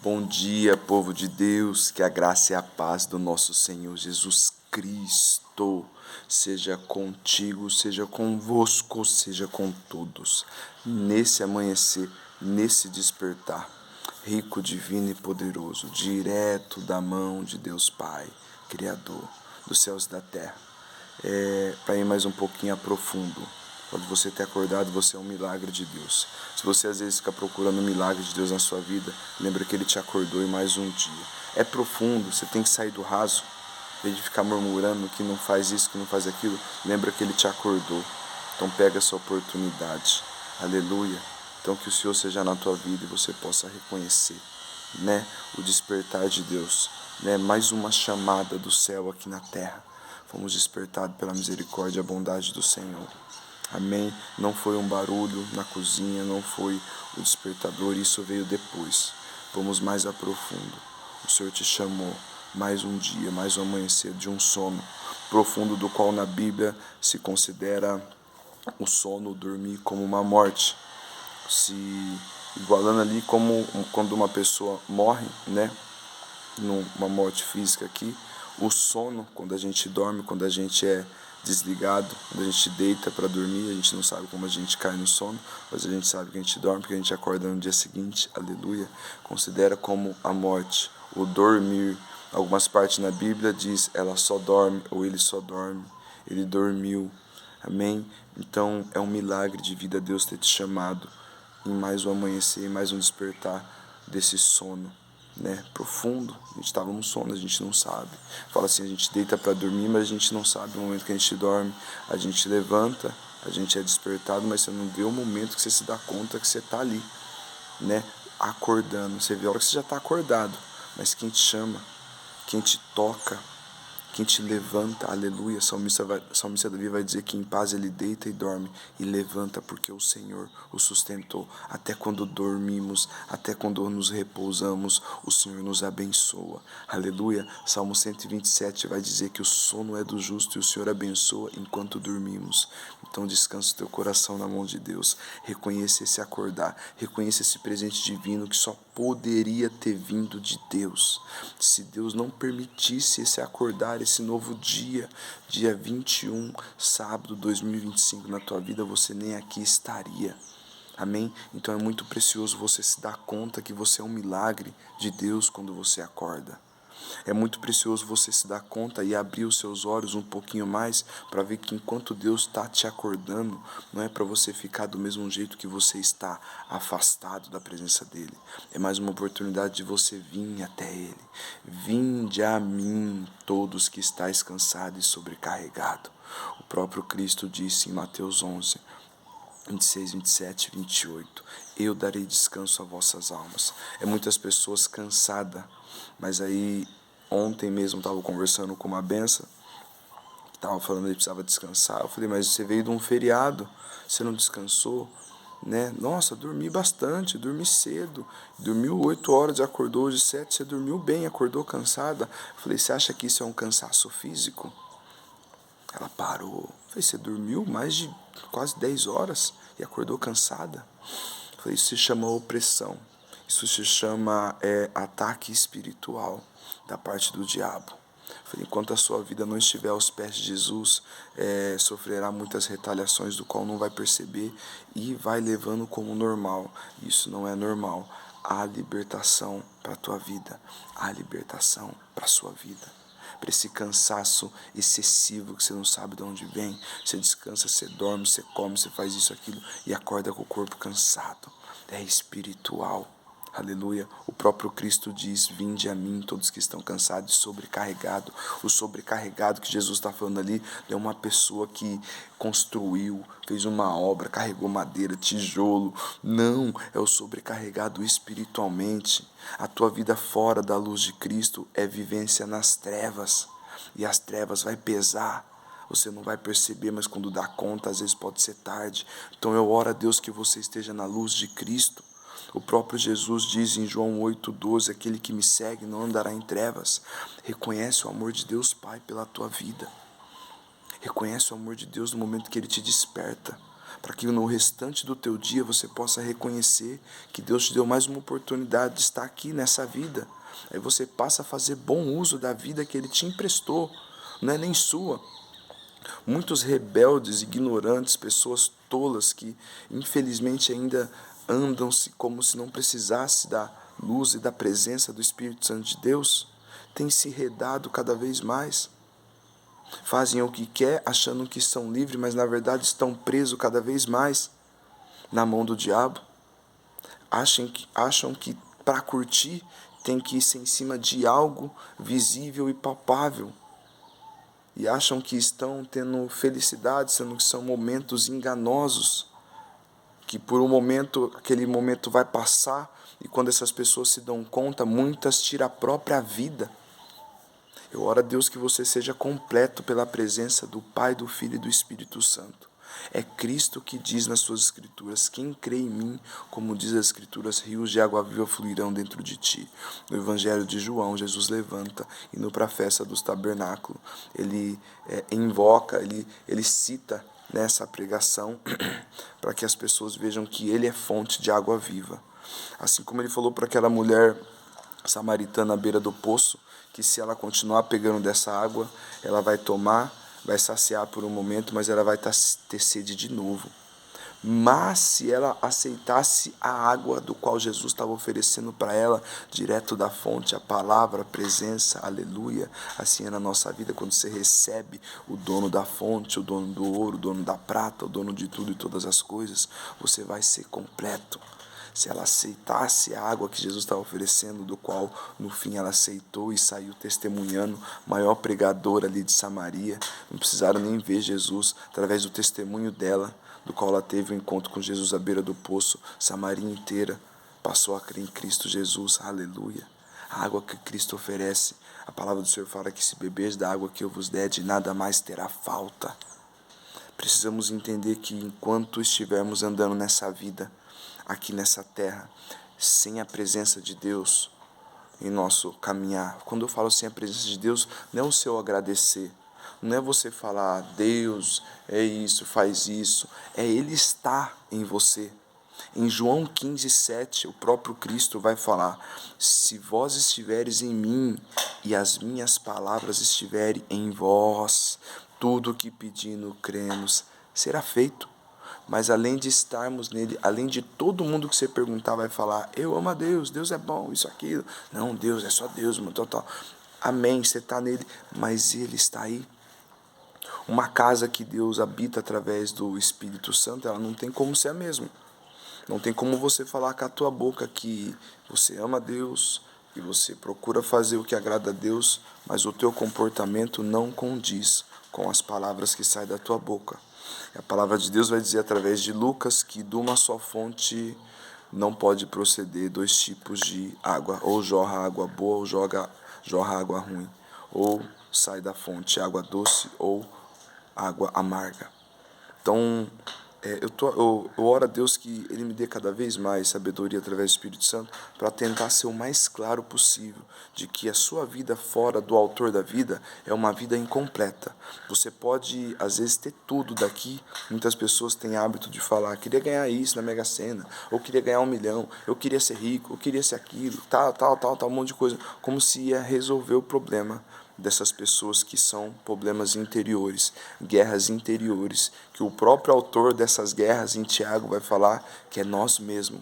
Bom dia, povo de Deus, que a graça e a paz do nosso Senhor Jesus Cristo seja contigo, seja convosco, seja com todos, nesse amanhecer, nesse despertar, rico, divino e poderoso, direto da mão de Deus Pai, Criador dos céus e da terra. Para ir mais um pouquinho a profundo. Quando você ter acordado, você é um milagre de Deus. Se você às vezes fica procurando um milagre de Deus na sua vida, lembra que Ele te acordou em mais um dia. É profundo, você tem que sair do raso. Em vez de ficar murmurando que não faz isso, que não faz aquilo, lembra que Ele te acordou. Então pega essa oportunidade. Aleluia. Então que o Senhor seja na tua vida e você possa reconhecer, o despertar de Deus, mais uma chamada do céu aqui na terra. Fomos despertados pela misericórdia e a bondade do Senhor. Amém? Não foi um barulho na cozinha, não foi o despertador, isso veio depois. Vamos mais a profundo. O Senhor te chamou mais um dia, mais um amanhecer de um sono profundo, do qual na Bíblia se considera o sono, dormir, como uma morte. Se igualando ali como quando uma pessoa morre, numa morte física aqui, o sono, quando a gente dorme, quando a gente é desligado, quando a gente deita para dormir, a gente não sabe como a gente cai no sono, mas a gente sabe que a gente dorme, porque a gente acorda no dia seguinte, aleluia, considera como a morte, o dormir. Algumas partes na Bíblia diz, ela só dorme, ou ele só dorme, ele dormiu, amém? Então é um milagre de vida Deus ter te chamado em mais um amanhecer, em mais um despertar desse sono, profundo. A gente estava no sono, a gente não sabe. Fala assim, a gente deita para dormir, mas a gente não sabe o momento que a gente dorme. A gente levanta, a gente é despertado, mas você não vê o momento que você se dá conta que você está ali, acordando. Você vê a hora que você já está acordado, mas quem te chama, quem te toca, quem te levanta, aleluia, salmista Davi vai dizer que em paz ele deita e dorme e levanta, porque o Senhor o sustentou. Até quando dormimos, até quando nos repousamos, o Senhor nos abençoa, aleluia. Salmo 127 vai dizer que o sono é do justo e o Senhor abençoa enquanto dormimos. Então descansa o teu coração na mão de Deus, reconheça esse acordar, reconheça esse presente divino que só poderia ter vindo de Deus. Se Deus não permitisse esse acordar, esse novo dia, dia 21, sábado 2025 na tua vida, você nem aqui estaria. Amém? Então é muito precioso você se dar conta que você é um milagre de Deus quando você acorda. É muito precioso você se dar conta e abrir os seus olhos um pouquinho mais para ver que enquanto Deus está te acordando, não é para você ficar do mesmo jeito que você está, afastado da presença dEle. É mais uma oportunidade de você vir até Ele. Vinde a mim, todos que estáis cansados e sobrecarregados. O próprio Cristo disse em Mateus 11, 26, 27, 28. Eu darei descanso a vossas almas. É muitas pessoas cansadas, mas aí ontem mesmo estava conversando com uma benção, que estava falando que ele precisava descansar. Eu falei, mas você veio de um feriado, você não descansou? Nossa, dormi bastante, dormi cedo, dormiu 8 horas e acordou hoje 7, você dormiu bem, acordou cansada. Eu falei, você acha que isso é um cansaço físico? Ela parou. Eu falei, você dormiu mais de quase 10 horas e acordou cansada? Eu falei, isso se chama opressão. Isso se chama ataque espiritual da parte do diabo. Eu falei, enquanto a sua vida não estiver aos pés de Jesus, sofrerá muitas retaliações do qual não vai perceber e vai levando como normal. Isso não é normal. Há libertação para a tua vida. Há libertação para a sua vida. Para esse cansaço excessivo que você não sabe de onde vem. Você descansa, você dorme, você come, você faz isso, aquilo e acorda com o corpo cansado. É espiritual. Aleluia. O próprio Cristo diz, vinde a mim todos que estão cansados e sobrecarregados. O sobrecarregado que Jesus está falando ali é uma pessoa que construiu, fez uma obra, carregou madeira, tijolo. Não, é o sobrecarregado espiritualmente. A tua vida fora da luz de Cristo é vivência nas trevas. E as trevas vai pesar. Você não vai perceber, mas quando dá conta, às vezes pode ser tarde. Então eu oro a Deus que você esteja na luz de Cristo. O próprio Jesus diz em João 8,12, aquele que me segue não andará em trevas. Reconhece o amor de Deus Pai pela tua vida. Reconhece o amor de Deus no momento que Ele te desperta. para que no restante do teu dia você possa reconhecer que Deus te deu mais uma oportunidade de estar aqui nessa vida. Aí você passa a fazer bom uso da vida que Ele te emprestou, não é nem sua. Muitos rebeldes, ignorantes, pessoas tolas que infelizmente ainda andam-se como se não precisasse da luz e da presença do Espírito Santo de Deus, têm se enredado cada vez mais. Fazem o que quer, achando que são livres, mas na verdade estão presos cada vez mais na mão do diabo. Acham que para curtir tem que ir em cima de algo visível e palpável. E acham que estão tendo felicidade, sendo que são momentos enganosos, que por um momento, aquele momento vai passar, e quando essas pessoas se dão conta, muitas tiram a própria vida. Eu oro a Deus que você seja completo pela presença do Pai, do Filho e do Espírito Santo. É Cristo que diz nas suas escrituras: quem crê em mim, como diz as escrituras, rios de água viva fluirão dentro de ti. No Evangelho de João, Jesus levanta, e no Profeta dos Tabernáculos, ele invoca, ele cita nessa pregação para que as pessoas vejam que ele é fonte de água viva. Assim como ele falou para aquela mulher samaritana à beira do poço, que se ela continuar pegando dessa água, ela vai tomar, vai saciar por um momento, mas ela vai ter sede de novo. Mas se ela aceitasse a água do qual Jesus estava oferecendo para ela, direto da fonte, a palavra, a presença, aleluia, assim é na nossa vida, quando você recebe o dono da fonte, o dono do ouro, o dono da prata, o dono de tudo e todas as coisas, você vai ser completo. Se ela aceitasse a água que Jesus estava oferecendo, do qual no fim ela aceitou e saiu testemunhando, maior pregadora ali de Samaria, não precisaram nem ver Jesus, através do testemunho dela, do qual ela teve um encontro com Jesus à beira do poço, Samaria inteira passou a crer em Cristo Jesus, aleluia. A água que Cristo oferece, a palavra do Senhor fala que se beberes da água que eu vos der, de nada mais terá falta. Precisamos entender que enquanto estivermos andando nessa vida, aqui nessa terra, sem a presença de Deus em nosso caminhar. Quando eu falo sem a presença de Deus, não é o seu agradecer, não é você falar, Deus, é isso, faz isso, é Ele estar em você. Em João 15:7, o próprio Cristo vai falar: se vós estiveres em mim e as minhas palavras estiverem em vós, tudo o que pedindo cremos será feito. Mas além de estarmos nele, além de todo mundo que você perguntar vai falar, eu amo a Deus, Deus é bom, isso, aquilo. Não, Deus é só Deus, mano, tal. Amém, você está nele, mas Ele está aí. Uma casa que Deus habita através do Espírito Santo, ela não tem como ser a mesma. Não tem como você falar com a tua boca que você ama a Deus, que você procura fazer o que agrada a Deus, mas o teu comportamento não condiz com as palavras que saem da tua boca. A palavra de Deus vai dizer através de Lucas que de uma só fonte não pode proceder dois tipos de água, ou jorra água boa ou jorra água ruim, ou sai da fonte água doce ou água amarga. Então, eu oro a Deus que Ele me dê cada vez mais sabedoria através do Espírito Santo para tentar ser o mais claro possível de que a sua vida fora do autor da vida é uma vida incompleta. Você pode, às vezes, ter tudo daqui. Muitas pessoas têm hábito de falar, queria ganhar isso na Mega Sena, ou queria ganhar 1 milhão, eu queria ser rico, eu queria ser aquilo, tal, um monte de coisa, como se ia resolver o problema dessas pessoas que são problemas interiores, guerras interiores, que o próprio autor dessas guerras em Tiago vai falar que é nós mesmos.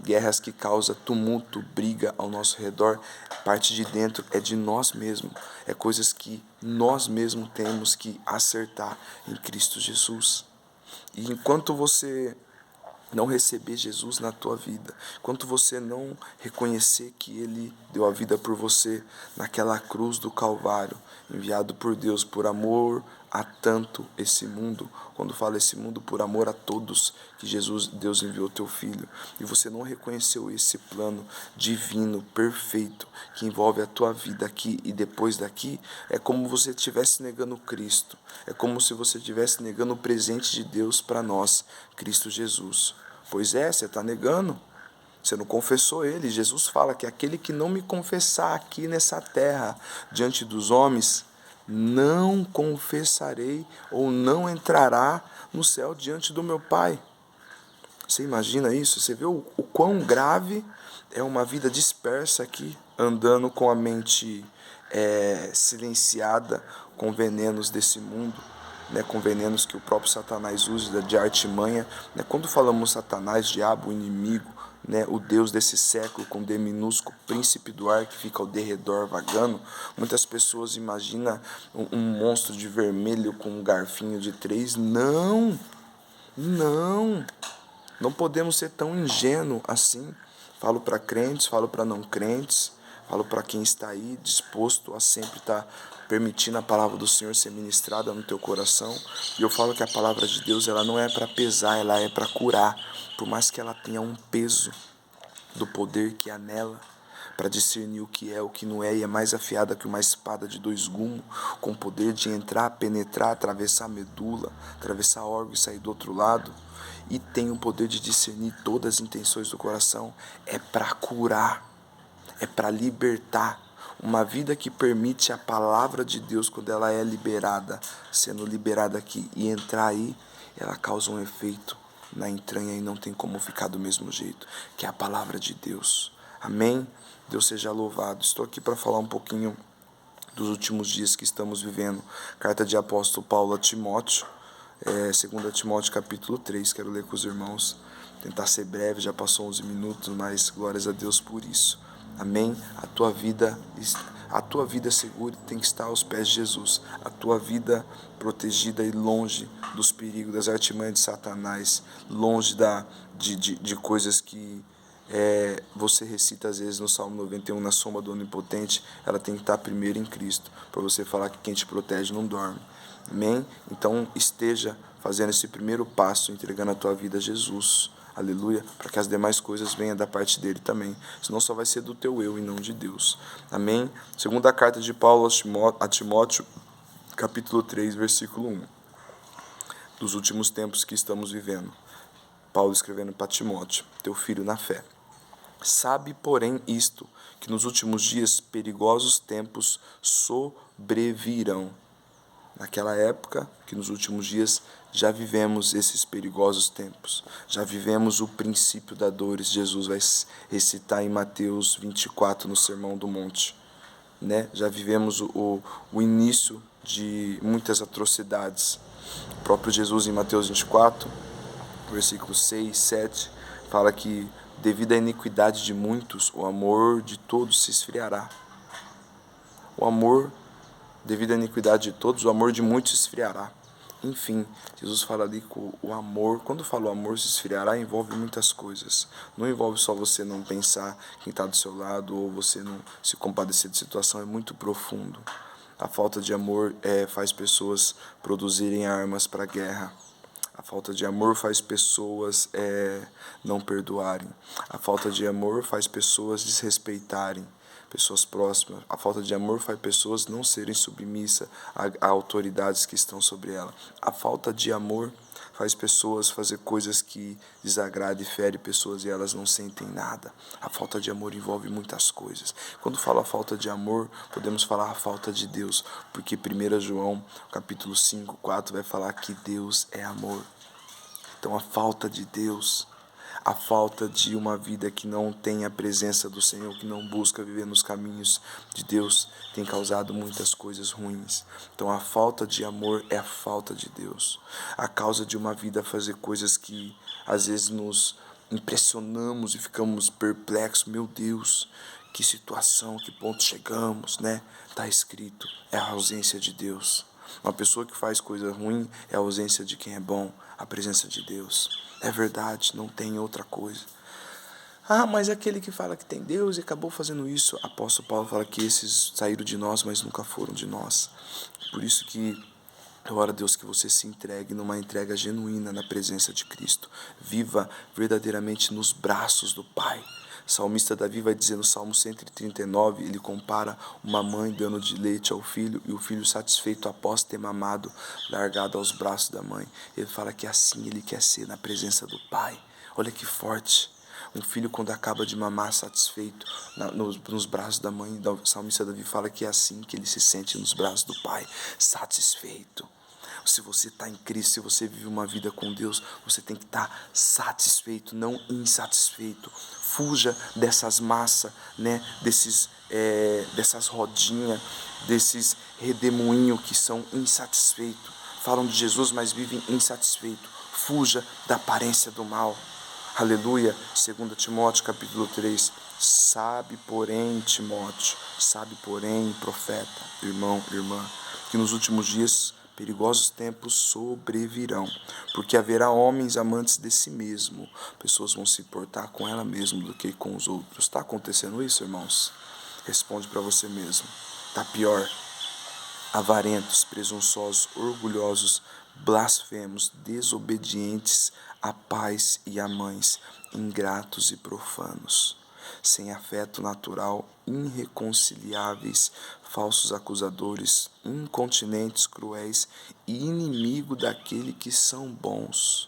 Guerras que causam tumulto, briga ao nosso redor, parte de dentro é de nós mesmos, é coisas que nós mesmos temos que acertar em Cristo Jesus. E enquanto você não receber Jesus na tua vida, enquanto você não reconhecer que Ele deu a vida por você naquela cruz do Calvário, enviado por Deus por amor a tanto esse mundo, quando fala esse mundo, por amor a todos, que Deus enviou teu Filho, e você não reconheceu esse plano divino, perfeito, que envolve a tua vida aqui e depois daqui, é como você estivesse negando Cristo, é como se você estivesse negando o presente de Deus para nós, Cristo Jesus. Pois é, você está negando, você não confessou Ele. Jesus fala que aquele que não me confessar aqui nessa terra, diante dos homens, não confessarei ou não entrará no céu diante do meu Pai. Você imagina isso? Você vê o quão grave é uma vida dispersa aqui, andando com a mente silenciada com venenos desse mundo, né, com venenos que o próprio Satanás usa de artimanha. Né? Quando falamos Satanás, diabo, o inimigo, né, o Deus desse século, com D minúsculo, príncipe do ar que fica ao derredor vagando, muitas pessoas imaginam um monstro de vermelho com um garfinho de 3. Não, não. Não podemos ser tão ingênuos assim. Falo para crentes, falo para não crentes, falo para quem está aí disposto a sempre estar permitindo a palavra do Senhor ser ministrada no teu coração. E eu falo que a palavra de Deus, ela não é para pesar, ela é para curar. Por mais que ela tenha um peso do poder que há nela, para discernir o que é, o que não é, e é mais afiada que uma espada de 2 gumes, com poder de entrar, penetrar, atravessar a medula, atravessar órgão e sair do outro lado, e tem o poder de discernir todas as intenções do coração. É para curar, é para libertar. Uma vida que permite a palavra de Deus, quando ela é liberada, sendo liberada aqui e entrar aí, ela causa um efeito na entranha e não tem como ficar do mesmo jeito, que é a palavra de Deus. Amém? Deus seja louvado. Estou aqui para falar um pouquinho dos últimos dias que estamos vivendo. Carta de apóstolo Paulo a Timóteo, 2 Timóteo capítulo 3. Quero ler com os irmãos, tentar ser breve, já passou 11 minutos, mas glórias a Deus por isso. Amém? A tua vida segura tem que estar aos pés de Jesus. A tua vida protegida e longe dos perigos, das artimanhas de Satanás, longe de coisas que você recita às vezes no Salmo 91, na sombra do Onipotente. Ela tem que estar primeiro em Cristo, para você falar que quem te protege não dorme. Amém? Então esteja fazendo esse primeiro passo, entregando a tua vida a Jesus. Aleluia, para que as demais coisas venham da parte dele também. Senão só vai ser do teu eu e não de Deus. Amém? Segunda carta de Paulo a Timóteo, capítulo 3, versículo 1. Dos últimos tempos que estamos vivendo. Paulo escrevendo para Timóteo, teu filho na fé. Sabe, porém, isto, que nos últimos dias perigosos tempos sobrevirão. Naquela época, que nos últimos dias já vivemos esses perigosos tempos, já vivemos o princípio da dores. Jesus vai recitar em Mateus 24, no Sermão do Monte, né? Já vivemos o início de muitas atrocidades. O próprio Jesus, em Mateus 24, versículos 6, 7, fala que devido à iniquidade de muitos, o amor de todos se esfriará. Devido à iniquidade de todos, o amor de muitos se esfriará. Enfim, Jesus fala ali que o amor, quando fala o amor se esfriará, envolve muitas coisas. Não envolve só você não pensar quem está do seu lado, ou você não se compadecer de situação, é muito profundo. A falta de amor faz pessoas produzirem armas para a guerra. A falta de amor faz pessoas não perdoarem. A falta de amor faz pessoas desrespeitarem pessoas próximas. A falta de amor faz pessoas não serem submissas a autoridades que estão sobre ela. A falta de amor faz pessoas fazer coisas que desagradam e ferem pessoas e elas não sentem nada. A falta de amor envolve muitas coisas. Quando falo a falta de amor, podemos falar a falta de Deus, porque 1 João, capítulo 5, 4, vai falar que Deus é amor. Então a falta de Deus, a falta de uma vida que não tem a presença do Senhor, que não busca viver nos caminhos de Deus, tem causado muitas coisas ruins. Então a falta de amor é a falta de Deus. A causa de uma vida fazer coisas que às vezes nos impressionamos e ficamos perplexos. Meu Deus, que situação, que ponto chegamos, né? Está escrito, é a ausência de Deus. Uma pessoa que faz coisa ruim é a ausência de quem é bom, a presença de Deus. É verdade, não tem outra coisa. Ah, mas aquele que fala que tem Deus e acabou fazendo isso. Apóstolo Paulo fala que esses saíram de nós, mas nunca foram de nós. Por isso que eu oro a Deus que você se entregue numa entrega genuína na presença de Cristo. Viva verdadeiramente nos braços do Pai. O salmista Davi vai dizer no Salmo 139, ele compara uma mãe dando de leite ao filho e o filho satisfeito após ter mamado, largado aos braços da mãe. Ele fala que assim ele quer ser na presença do Pai. Olha que forte. Um filho, quando acaba de mamar satisfeito nos braços da mãe, o salmista Davi fala que é assim que ele se sente nos braços do Pai, satisfeito. Se você está em Cristo, se você vive uma vida com Deus, você tem que estar satisfeito, não insatisfeito. Fuja dessas massas, né? Dessas rodinhas, desses redemoinhos que são insatisfeitos. Falam de Jesus, mas vivem insatisfeitos. Fuja da aparência do mal. Aleluia. 2 Timóteo capítulo 3. Sabe, porém, Timóteo, sabe, porém, profeta, irmão, irmã, que nos últimos dias perigosos tempos sobrevirão, porque haverá homens amantes de si mesmo. Pessoas vão se portar com ela mesma do que com os outros. Está acontecendo isso, irmãos? Responde para você mesmo. Está pior. Avarentos, presunçosos, orgulhosos, blasfemos, desobedientes a pais e a mães, ingratos e profanos, sem afeto natural, irreconciliáveis, falsos acusadores, incontinentes, cruéis e inimigo daquele que são bons.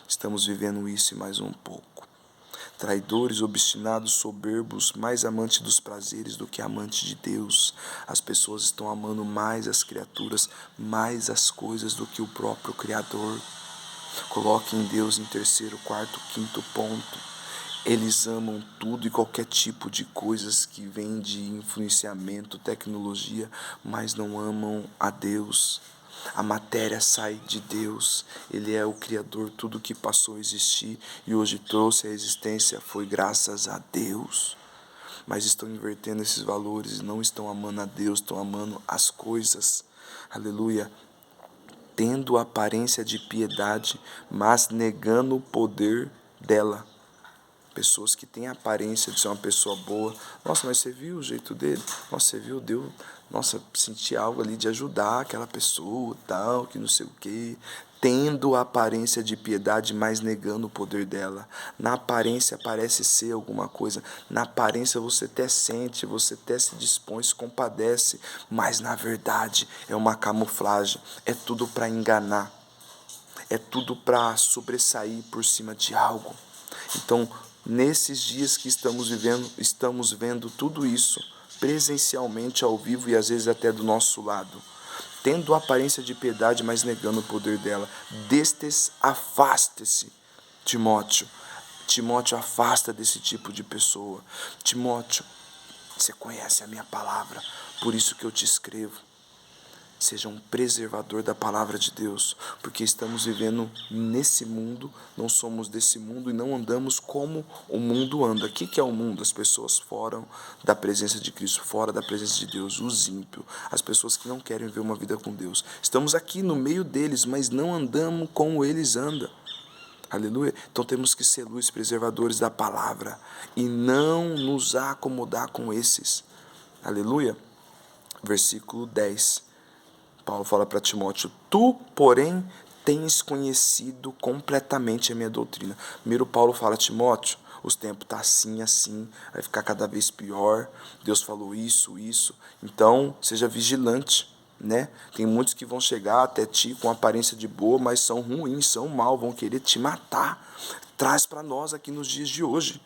Estamos vivendo isso e mais um pouco. Traidores, obstinados, soberbos, mais amantes dos prazeres do que amantes de Deus. As pessoas estão amando mais as criaturas, mais as coisas do que o próprio Criador. Coloquem Deus em terceiro, quarto, quinto ponto. Eles amam tudo e qualquer tipo de coisas que vem de influenciamento, tecnologia, mas não amam a Deus. A matéria sai de Deus, Ele é o Criador, tudo que passou a existir e hoje trouxe a existência foi graças a Deus. Mas estão invertendo esses valores, não estão amando a Deus, estão amando as coisas. Aleluia. Tendo aparência de piedade, mas negando o poder dela. Pessoas que têm a aparência de ser uma pessoa boa. Nossa, mas você viu o jeito dele? Nossa, você viu, deu... Nossa, senti algo ali de ajudar aquela pessoa, tal, que não sei o quê. Tendo a aparência de piedade, mas negando o poder dela. Na aparência parece ser alguma coisa. Na aparência você até sente, você até se dispõe, se compadece. Mas na verdade é uma camuflagem. É tudo para enganar. É tudo para sobressair por cima de algo. Então, nesses dias que estamos vivendo, estamos vendo tudo isso presencialmente, ao vivo e às vezes até do nosso lado. Tendo aparência de piedade, mas negando o poder dela. Destes, afaste-se, Timóteo. Timóteo, afasta desse tipo de pessoa. Timóteo, você conhece a minha palavra, por isso que eu te escrevo. Seja um preservador da palavra de Deus, porque estamos vivendo nesse mundo, não somos desse mundo e não andamos como o mundo anda. O que é o mundo? As pessoas fora da presença de Cristo, fora da presença de Deus, os ímpios, as pessoas que não querem ver uma vida com Deus. Estamos aqui no meio deles, mas não andamos como eles andam. Aleluia. Então temos que ser luz, preservadores da palavra e não nos acomodar com esses. Aleluia. Versículo 10. Paulo fala para Timóteo, tu, porém, tens conhecido completamente a minha doutrina. Primeiro Paulo fala, Timóteo, os tempos estão assim, vai ficar cada vez pior. Deus falou isso. Então, seja vigilante, né? Tem muitos que vão chegar até ti com aparência de boa, mas são ruins, são mal, vão querer te matar. Traz para nós aqui nos dias de hoje.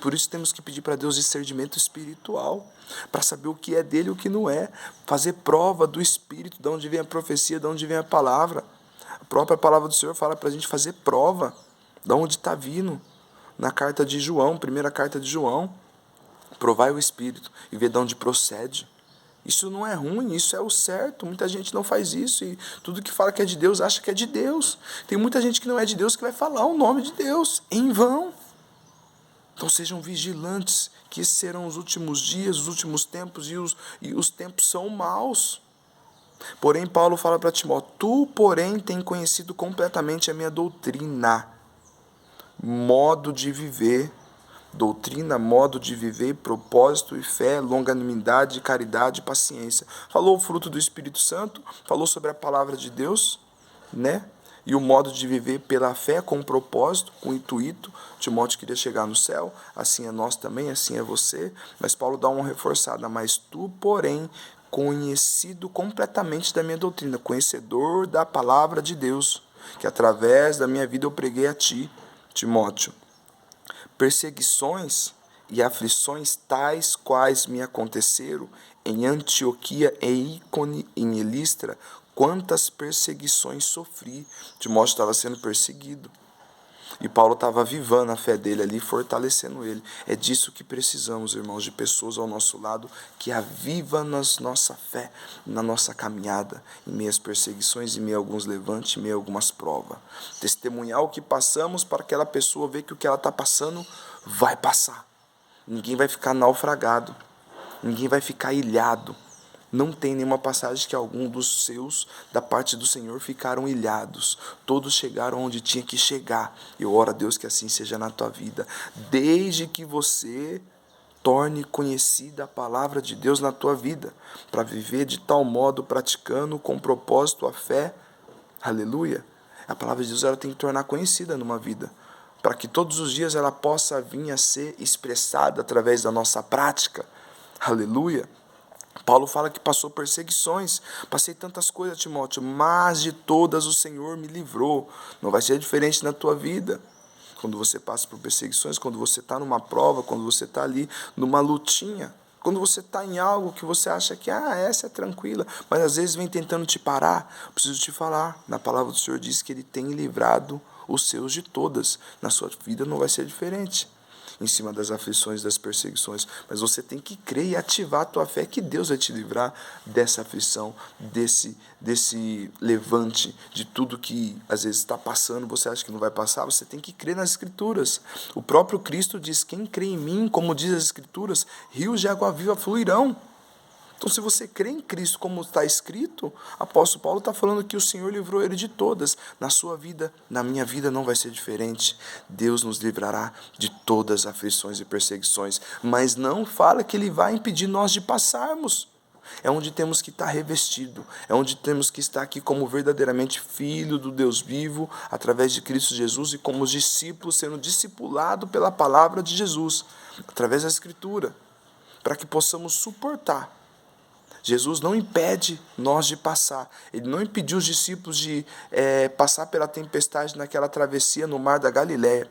Por isso temos que pedir para Deus discernimento espiritual, para saber o que é dele e o que não é. Fazer prova do Espírito, de onde vem a profecia, de onde vem a palavra. A própria palavra do Senhor fala para a gente fazer prova de onde está vindo. Na carta de João, primeira carta de João, provai o Espírito e ver de onde procede. Isso não é ruim, isso é o certo. Muita gente não faz isso e tudo que fala que é de Deus acha que é de Deus. Tem muita gente que não é de Deus que vai falar o nome de Deus em vão. Então sejam vigilantes, que esses serão os últimos dias, os últimos tempos, e os tempos são maus. Porém, Paulo fala para Timóteo, tu, porém, tem conhecido completamente a minha doutrina, modo de viver, propósito e fé, longanimidade, caridade e paciência. Falou o fruto do Espírito Santo, falou sobre a palavra de Deus, né? E o modo de viver pela fé, com propósito, com intuito. Timóteo queria chegar no céu, assim é nós também, assim é você. Mas Paulo dá uma reforçada, mas tu, porém, conhecido completamente da minha doutrina, conhecedor da palavra de Deus, que através da minha vida eu preguei a ti, Timóteo. perseguições e aflições tais quais me aconteceram em Antioquia e Ícone, em Listra, quantas perseguições sofri. Timóteo estava sendo perseguido. E Paulo estava avivando a fé dele ali, fortalecendo ele. É disso que precisamos, irmãos, de pessoas ao nosso lado que avivam nossa fé, na nossa caminhada, em meio às perseguições, em meio a alguns levantes, em meio a algumas provas. Testemunhar o que passamos para aquela pessoa ver que o que ela está passando vai passar. Ninguém vai ficar naufragado, ninguém vai ficar ilhado. Não tem nenhuma passagem que algum dos seus, da parte do Senhor, ficaram ilhados. Todos chegaram onde tinha que chegar. Eu oro a Deus que assim seja na tua vida. Desde que você torne conhecida a palavra de Deus na tua vida, para viver de tal modo, praticando com propósito a fé. Aleluia. A palavra de Deus ela tem que tornar conhecida numa vida, para que todos os dias ela possa vir a ser expressada através da nossa prática. Aleluia. Paulo fala que passou perseguições, passei tantas coisas, Timóteo, mas de todas o Senhor me livrou. Não vai ser diferente na tua vida. Quando você passa por perseguições, quando você está numa prova, quando você está ali numa lutinha, quando você está em algo que você acha que, essa é tranquila, mas às vezes vem tentando te parar, preciso te falar, na palavra do Senhor diz que Ele tem livrado os seus de todas. Na sua vida não vai ser diferente, em cima das aflições, das perseguições, mas você tem que crer e ativar a tua fé que Deus vai te livrar dessa aflição, desse levante, de tudo que às vezes está passando, você acha que não vai passar, você tem que crer nas Escrituras. O próprio Cristo diz, quem crê em mim, como diz as Escrituras, rios de água viva fluirão. Então, se você crê em Cristo como está escrito, apóstolo Paulo está falando que o Senhor livrou ele de todas. Na sua vida, na minha vida não vai ser diferente. Deus nos livrará de todas as aflições e perseguições, mas não fala que Ele vai impedir nós de passarmos. É onde temos que estar revestido, é onde temos que estar aqui como verdadeiramente filho do Deus vivo, através de Cristo Jesus e como discípulos, sendo discipulado pela palavra de Jesus, através da Escritura, para que possamos suportar. Jesus não impede nós de passar. Ele não impediu os discípulos de passar pela tempestade naquela travessia no mar da Galileia.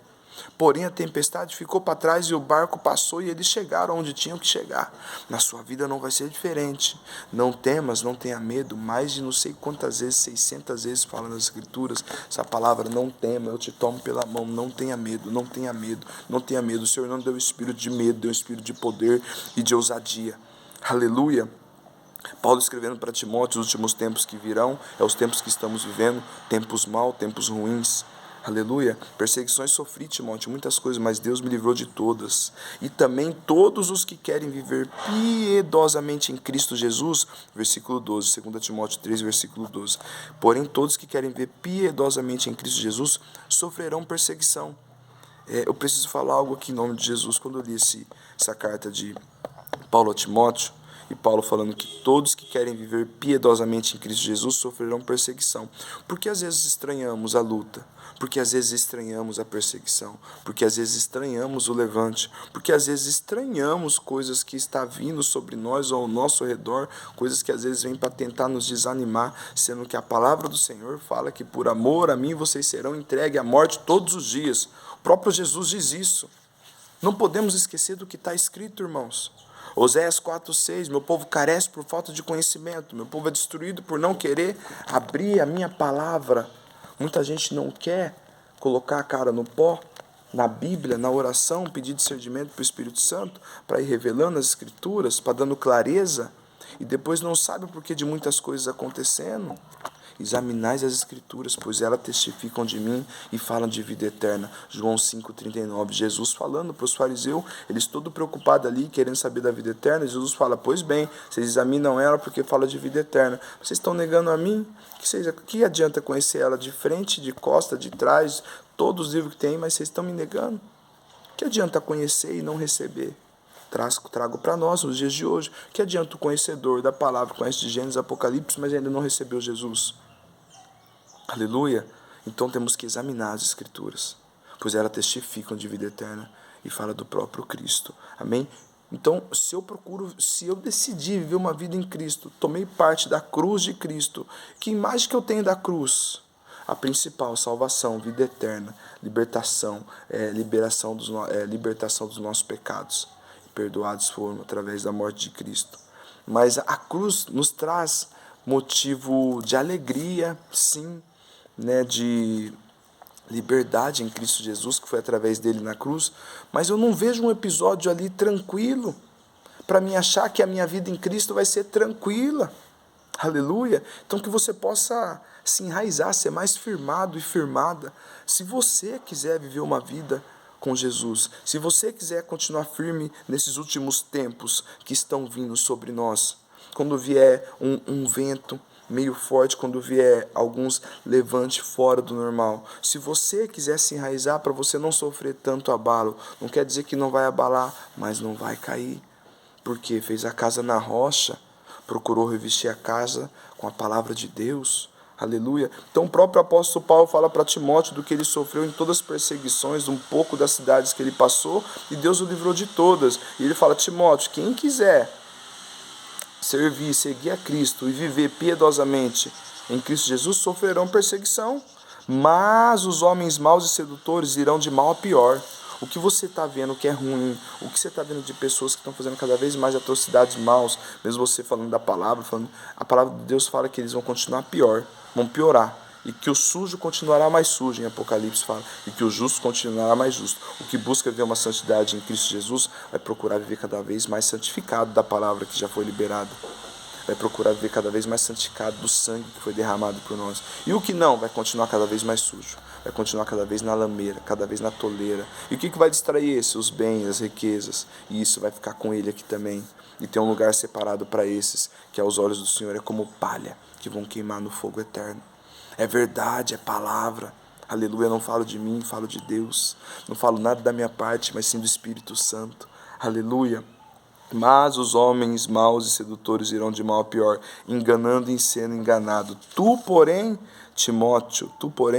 Porém, a tempestade ficou para trás e o barco passou e eles chegaram onde tinham que chegar. Na sua vida não vai ser diferente. Não temas, não tenha medo. Mais de não sei quantas vezes, 600 vezes fala nas Escrituras, essa palavra, não tema, eu te tomo pela mão. Não tenha medo, não tenha medo, não tenha medo. O Senhor não deu espírito de medo, deu espírito de poder e de ousadia. Aleluia. Paulo escrevendo para Timóteo, os últimos tempos que virão, os tempos que estamos vivendo, tempos maus, tempos ruins. Aleluia. Perseguições sofri, Timóteo, muitas coisas, mas Deus me livrou de todas. E também todos os que querem viver piedosamente em Cristo Jesus, versículo 12, 2 Timóteo 3, versículo 12. Porém, todos que querem viver piedosamente em Cristo Jesus sofrerão perseguição. Eu preciso falar algo aqui em nome de Jesus. Quando eu li essa carta de Paulo a Timóteo, e Paulo falando que todos que querem viver piedosamente em Cristo Jesus sofrerão perseguição. Porque às vezes estranhamos a luta, porque às vezes estranhamos a perseguição, porque às vezes estranhamos o levante, porque às vezes estranhamos coisas que estão vindo sobre nós ou ao nosso redor, coisas que às vezes vêm para tentar nos desanimar, sendo que a palavra do Senhor fala que por amor a mim vocês serão entregues à morte todos os dias. O próprio Jesus diz isso. Não podemos esquecer do que está escrito, irmãos. Oséias 4,6, meu povo carece por falta de conhecimento, meu povo é destruído por não querer abrir a minha palavra. Muita gente não quer colocar a cara no pó, na Bíblia, na oração, pedir discernimento para o Espírito Santo, para ir revelando as Escrituras, para dando clareza, e depois não sabe o porquê de muitas coisas acontecendo. Examinais as Escrituras, pois elas testificam de mim e falam de vida eterna. João 5,39. Jesus falando para os fariseus, eles todos preocupados ali, querendo saber da vida eterna. Jesus fala, pois bem, vocês examinam ela porque fala de vida eterna. Vocês estão negando a mim? Que adianta conhecer ela de frente, de costa, de trás, todos os livros que tem, mas vocês estão me negando? Que adianta conhecer e não receber? Trago para nós, nos dias de hoje. Que adianta o conhecedor da palavra, conhece de Gênesis, Apocalipse, mas ainda não recebeu Jesus? Aleluia. Então temos que examinar as Escrituras, pois elas testificam de vida eterna e fala do próprio Cristo. Amém? Então, se eu decidi viver uma vida em Cristo, tomei parte da cruz de Cristo, que imagem que eu tenho da cruz? A principal, salvação, vida eterna, libertação dos nossos pecados. Perdoados foram através da morte de Cristo. Mas a cruz nos traz motivo de alegria, sim, né, de liberdade em Cristo Jesus, que foi através dele na cruz, mas eu não vejo um episódio ali tranquilo, para mim achar que a minha vida em Cristo vai ser tranquila, aleluia, então que você possa se enraizar, ser mais firmado e firmada, se você quiser viver uma vida com Jesus, se você quiser continuar firme nesses últimos tempos que estão vindo sobre nós, quando vier um vento meio forte, quando vier alguns levante fora do normal. Se você quiser se enraizar para você não sofrer tanto abalo, não quer dizer que não vai abalar, mas não vai cair. Porque fez a casa na rocha, procurou revestir a casa com a palavra de Deus. Aleluia. Então o próprio apóstolo Paulo fala para Timóteo do que ele sofreu em todas as perseguições, um pouco das cidades que ele passou, e Deus o livrou de todas. E ele fala, Timóteo, quem quiser servir, seguir a Cristo e viver piedosamente em Cristo Jesus, sofrerão perseguição, mas os homens maus e sedutores irão de mal a pior. O que você está vendo que é ruim, o que você está vendo de pessoas que estão fazendo cada vez mais atrocidades maus, mesmo você falando da palavra, a palavra de Deus fala que eles vão continuar pior, vão piorar. E que o sujo continuará mais sujo, em Apocalipse fala, e que o justo continuará mais justo. O que busca viver uma santidade em Cristo Jesus vai procurar viver cada vez mais santificado da palavra que já foi liberada. Vai procurar viver cada vez mais santificado do sangue que foi derramado por nós. E o que não, vai continuar cada vez mais sujo. Vai continuar cada vez na lameira, cada vez na toleira. E o que vai distrair esse? Os bens, as riquezas. E isso vai ficar com ele aqui também. E tem um lugar separado para esses, que aos olhos do Senhor é como palha, que vão queimar no fogo eterno. É verdade, é palavra. Aleluia, não falo de mim, falo de Deus. Não falo nada da minha parte, mas sim do Espírito Santo. Aleluia. Mas os homens maus e sedutores irão de mal a pior, enganando e sendo enganado. Tu, porém, Timóteo,